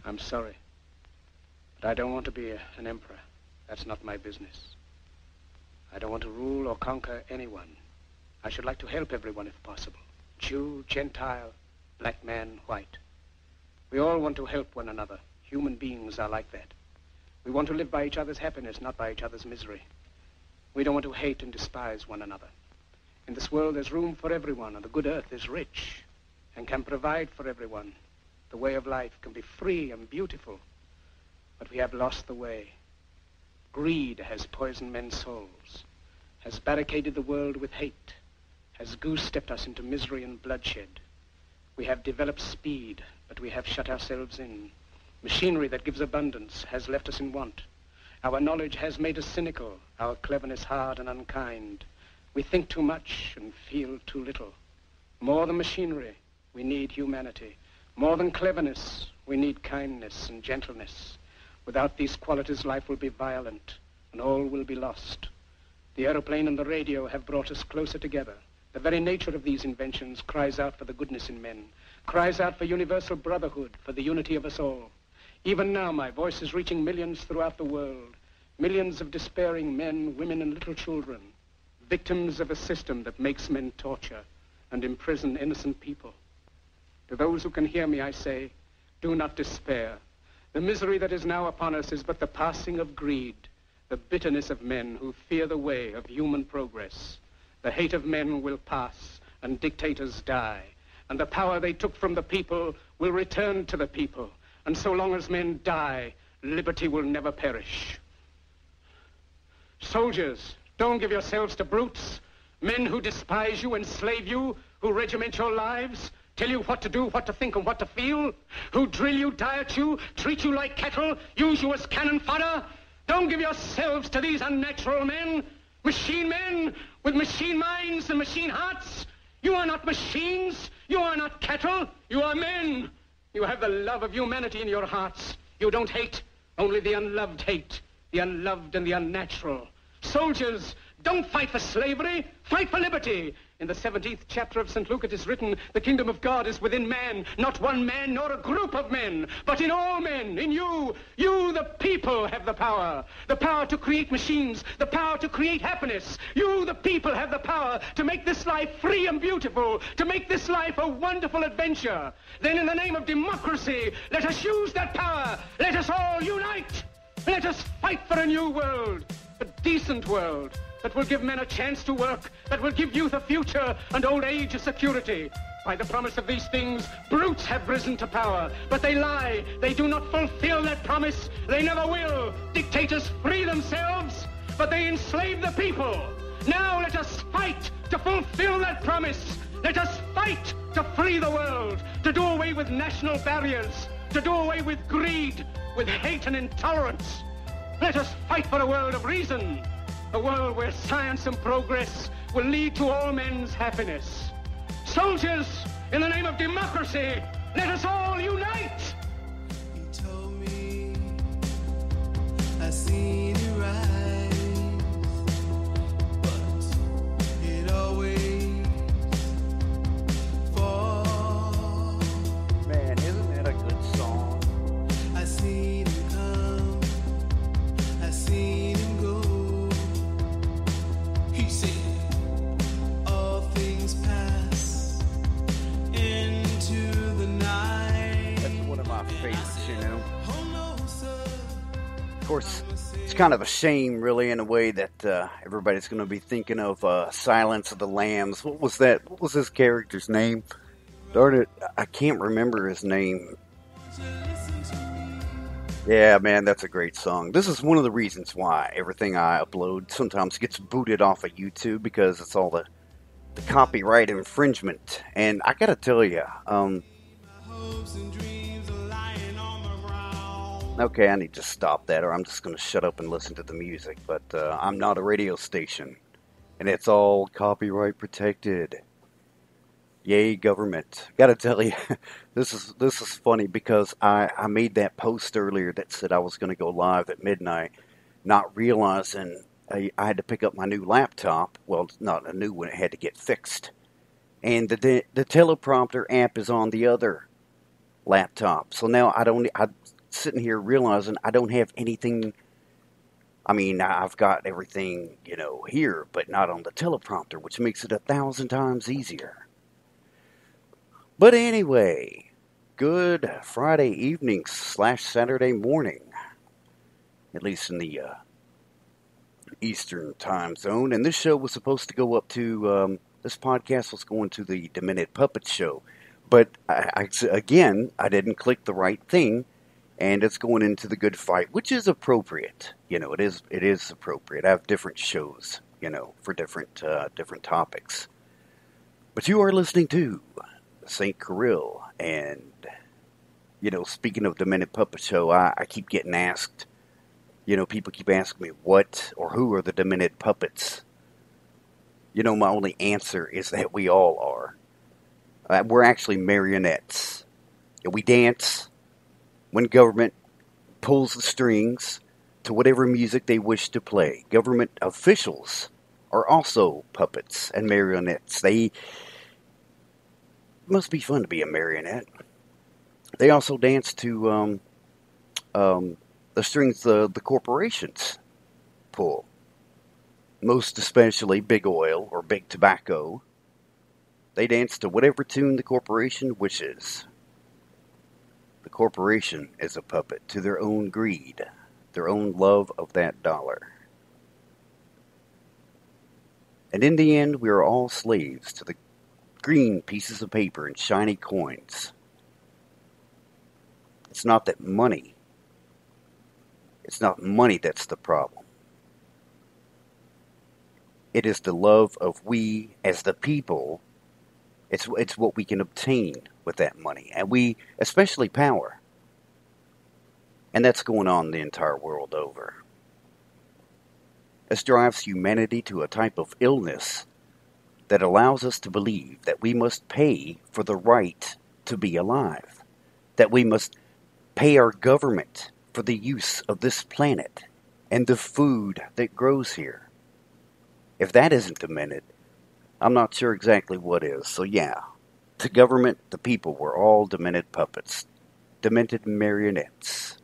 I'm sorry. But I don't want to be an emperor. That's not my business. I don't want to rule or conquer anyone. I should like to help everyone if possible. Jew, Gentile, black man, white. We all want to help one another. Human beings are like that. We want to live by each other's happiness, not by each other's misery. We don't want to hate and despise one another. In this world, there's room for everyone, and the good earth is rich and can provide for everyone. The way of life can be free and beautiful, but we have lost the way. Greed has poisoned men's souls, has barricaded the world with hate, has goose-stepped us into misery and bloodshed. We have developed speed, but we have shut ourselves in. Machinery that gives abundance has left us in want. Our knowledge has made us cynical, our cleverness hard and unkind. We think too much and feel too little. More than machinery, we need humanity. More than cleverness, we need kindness and gentleness. Without these qualities, life will be violent, and all will be lost. The aeroplane and the radio have brought us closer together. The very nature of these inventions cries out for the goodness in men, cries out for universal brotherhood, for the unity of us all. Even now, my voice is reaching millions throughout the world, millions of despairing men, women, and little children, victims of a system that makes men torture and imprison innocent people. To those who can hear me, I say, do not despair. The misery that is now upon us is but the passing of greed, the bitterness of men who fear the way of human progress. The hate of men will pass, and dictators die, and the power they took from the people will return to the people. And so long as men die, liberty will never perish. Soldiers, don't give yourselves to brutes, men who despise you, enslave you, who regiment your lives, tell you what to do, what to think, and what to feel, who drill you, diet you, treat you like cattle, use you as cannon fodder. Don't give yourselves to these unnatural men with machine minds and machine hearts. You are not machines. You are not cattle. You are men. You have the love of humanity in your hearts. You don't hate, only the unloved hate, the unloved and the unnatural. Soldiers, don't fight for slavery, fight for liberty. In the 17th chapter of St. Luke it is written, the kingdom of God is within man, not one man nor a group of men, but in all men, in you. You, the people, have the power to create machines, the power to create happiness. You, the people, have the power to make this life free and beautiful, to make this life a wonderful adventure. Then in the name of democracy, let us use that power. Let us all unite. Let us fight for a new world, a decent world, that will give men a chance to work, that will give youth a future and old age a security. By the promise of these things, brutes have risen to power, but they lie. They do not fulfill that promise. They never will. Dictators free themselves, but they enslave the people. Now let us fight to fulfill that promise. Let us fight to free the world, to do away with national barriers, to do away with greed, with hate and intolerance. Let us fight for a world of reason, a world where science and progress will lead to all men's happiness. Soldiers, in the name of democracy, let us all unite! He told me I seen it rise, but it always falls. Man, isn't that a good song? I seen him come, I seen him go. He said, all things pass into the night. That's one of my favorites, you know. Oh no, sir. Of course, it's kind of a shame, really, in a way that everybody's going to be thinking of Silence of the Lambs. What was that? What was his character's name? Darn it, I can't remember his name. Yeah, man, that's a great song. This is one of the reasons why everything I upload sometimes gets booted off of YouTube, because it's all the copyright infringement. And I gotta tell you, okay, I need to stop that, or I'm just gonna shut up and listen to the music. But I'm not a radio station, and it's all copyright protected. Yay, government. Gotta tell you, this is funny, because I made that post earlier that said I was going to go live at midnight, not realizing I had to pick up my new laptop. Well, not a new one, it had to get fixed. And the teleprompter app is on the other laptop. So now sitting here realizing I don't have anything. I mean, I've got everything, here, but not on the teleprompter, which makes it 1,000 times easier. But anyway, good Friday evening / Saturday morning, at least in the Eastern time zone. And this show was supposed to go up to, this podcast was going to the Demented Puppet Show. But again, I didn't click the right thing. And it's going into the Good Fight, which is appropriate. It is appropriate. I have different shows, for different topics. But you are listening to St. Kirill, and speaking of the Demented Puppet Show, I keep getting asked. People keep asking me what or who are the Demented Puppets. My only answer is that we all are. We're actually marionettes. We dance when government pulls the strings to whatever music they wish to play. Government officials are also puppets and marionettes. It must be fun to be a marionette. They also dance to the strings the corporations pull. Most especially Big Oil or Big Tobacco. They dance to whatever tune the corporation wishes. The corporation is a puppet to their own greed, their own love of that dollar. And in the end, we are all slaves to the green pieces of paper and shiny coins. It's not money that's the problem. It is the love of we as the people. It's what we can obtain with that money. And especially power. And that's going on the entire world over. This drives humanity to a type of illness that allows us to believe that we must pay for the right to be alive. That we must pay our government for the use of this planet and the food that grows here. If that isn't demented, I'm not sure exactly what is. So yeah, the government, the people, were all demented puppets. Demented marionettes.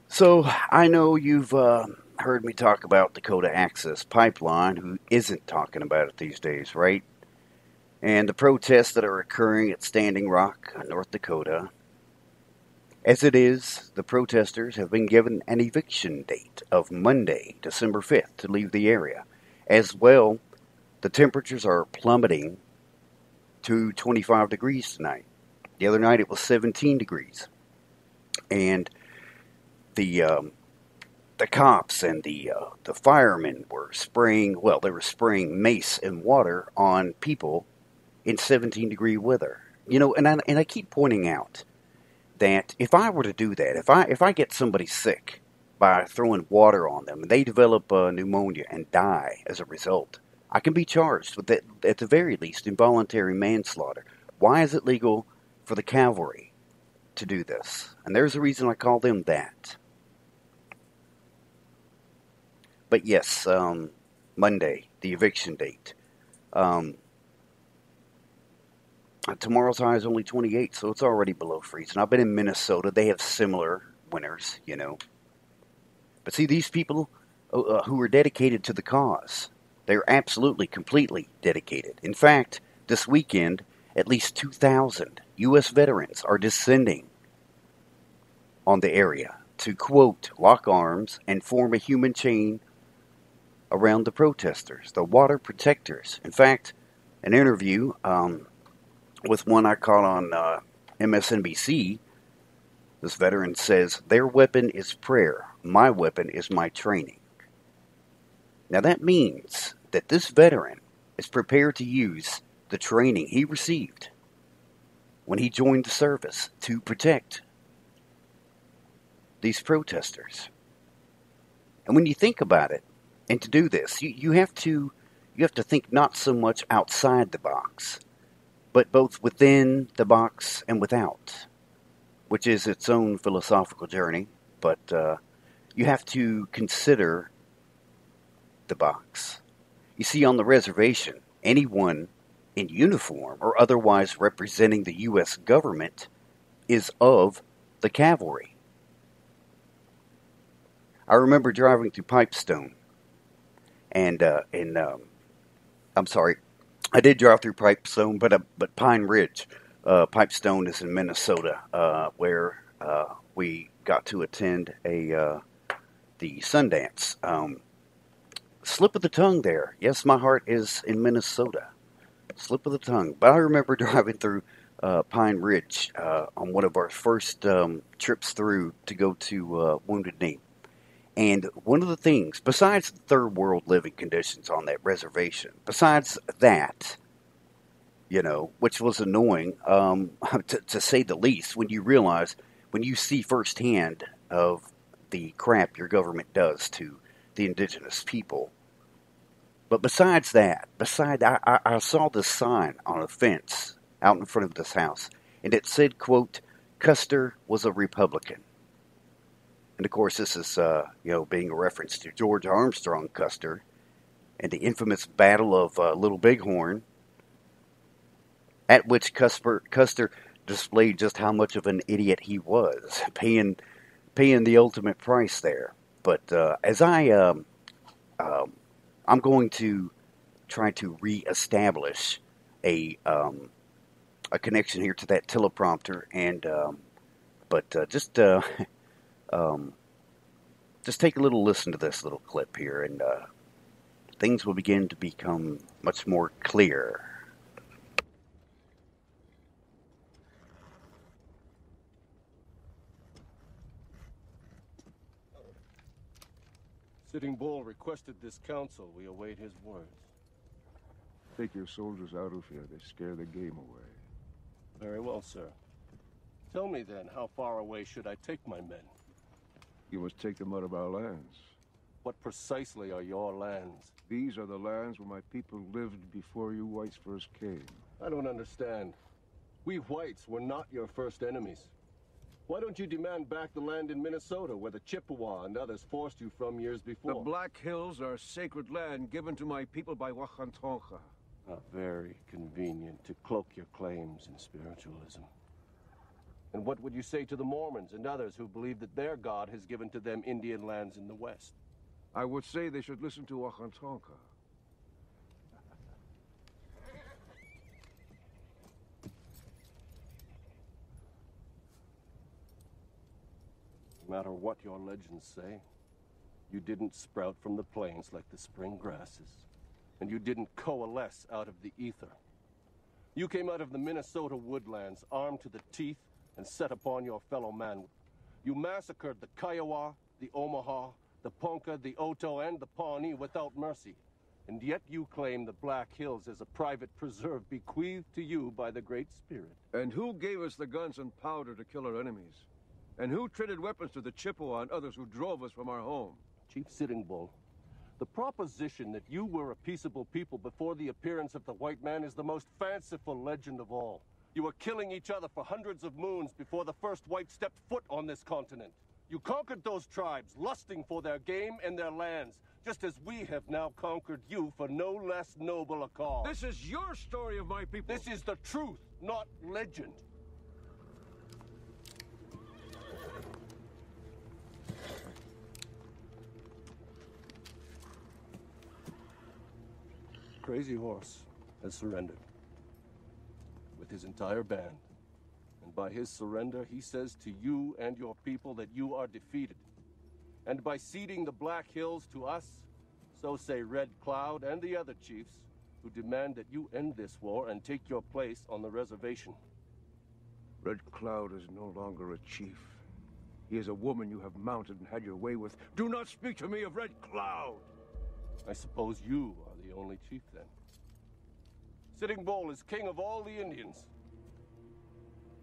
So, I know you've heard me talk about Dakota Access Pipeline. Who isn't talking about it these days, right? And the protests that are occurring at Standing Rock, North Dakota. As it is, the protesters have been given an eviction date of Monday, December 5th, to leave the area. As well, the temperatures are plummeting to 25 degrees tonight. The other night it was 17 degrees. And the cops and the firemen were spraying mace and water on people in 17-degree weather. And I keep pointing out that if I were to do that, if I get somebody sick by throwing water on them and they develop pneumonia and die as a result, I can be charged with, at the very least, involuntary manslaughter. Why is it legal for the Calvary to do this? And there's a reason I call them that. But yes, Monday, the eviction date. Tomorrow's high is only 28, so it's already below freezing. I've been in Minnesota. They have similar winters, But see, these people who are dedicated to the cause, they're absolutely, completely dedicated. In fact, this weekend, at least 2,000 U.S. veterans are descending on the area to, quote, lock arms and form a human chain around the protesters, the water protectors. In fact, an interview with one I caught on MSNBC, this veteran says, their weapon is prayer. My weapon is my training. Now that means that this veteran is prepared to use the training he received when he joined the service to protect these protesters. And when you think about it, and to do this, you have to think not so much outside the box, but both within the box and without, which is its own philosophical journey. But you have to consider the box. You see, on the reservation, anyone in uniform or otherwise representing the U.S. government is of the the cavalry. I remember driving through Pipestone, and I'm sorry, I did drive through Pipestone, but Pine Ridge, Pipestone is in Minnesota, where we got to attend the Sundance. Slip of the tongue there. Yes, my heart is in Minnesota. Slip of the tongue. But I remember driving through Pine Ridge on one of our first trips through to go to Wounded Knee. And one of the things, besides the third world living conditions on that reservation, besides that, which was annoying, to say the least, when you see firsthand of the crap your government does to the indigenous people. But besides that, I saw this sign on a fence out in front of this house, and it said, quote, Custer was a Republican. And of course, this is, being a reference to George Armstrong Custer and the infamous Battle of Little Bighorn, at which Custer displayed just how much of an idiot he was, paying the ultimate price there. But as I'm going to try to reestablish a connection here to that teleprompter, and just take a little listen to this little clip here, and things will begin to become much more clear. Sitting Bull requested this council. We await his words. Take your soldiers out of here. They scare the game away. Very well, sir. Tell me then, how far away should I take my men? You must take them out of our lands. What precisely are your lands? These are the lands where my people lived before you whites first came. I don't understand. We whites were not your first enemies. Why don't you demand back the land in Minnesota where the Chippewa and others forced you from years before? The Black Hills are sacred land given to my people by Wakantonka. Very convenient to cloak your claims in spiritualism. And what would you say to the Mormons and others who believe that their God has given to them Indian lands in the West? I would say they should listen to Wakantonka. No matter what your legends say, you didn't sprout from the plains like the spring grasses, and you didn't coalesce out of the ether. You came out of the Minnesota woodlands, armed to the teeth, and set upon your fellow man. You massacred the Kiowa, the Omaha, the Ponca, the Oto, and the Pawnee without mercy. And yet you claim the Black Hills as a private preserve bequeathed to you by the Great Spirit. And who gave us the guns and powder to kill our enemies? And who traded weapons to the Chippewa and others who drove us from our home? Chief Sitting Bull, the proposition that you were a peaceable people before the appearance of the white man is the most fanciful legend of all. You were killing each other for hundreds of moons before the first white stepped foot on this continent. You conquered those tribes, lusting for their game and their lands, just as we have now conquered you for no less noble a cause. This is your story of my people. This is the truth, not legend. Crazy Horse has surrendered with his entire band. And by his surrender, he says to you and your people that you are defeated. And by ceding the Black Hills to us, so say Red Cloud and the other chiefs who demand that you end this war and take your place on the reservation. Red Cloud is no longer a chief. He is a woman you have mounted and had your way with. Do not speak to me of Red Cloud! I suppose you are the only chief then. Sitting Bull is king of all the Indians.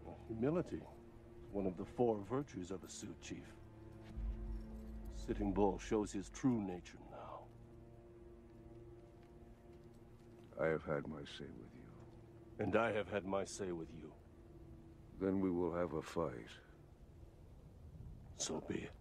Well, humility is one of the 4 virtues of a Sioux chief. Sitting Bull shows his true nature now. I have had my say with you. And I have had my say with you. Then we will have a fight. So be it.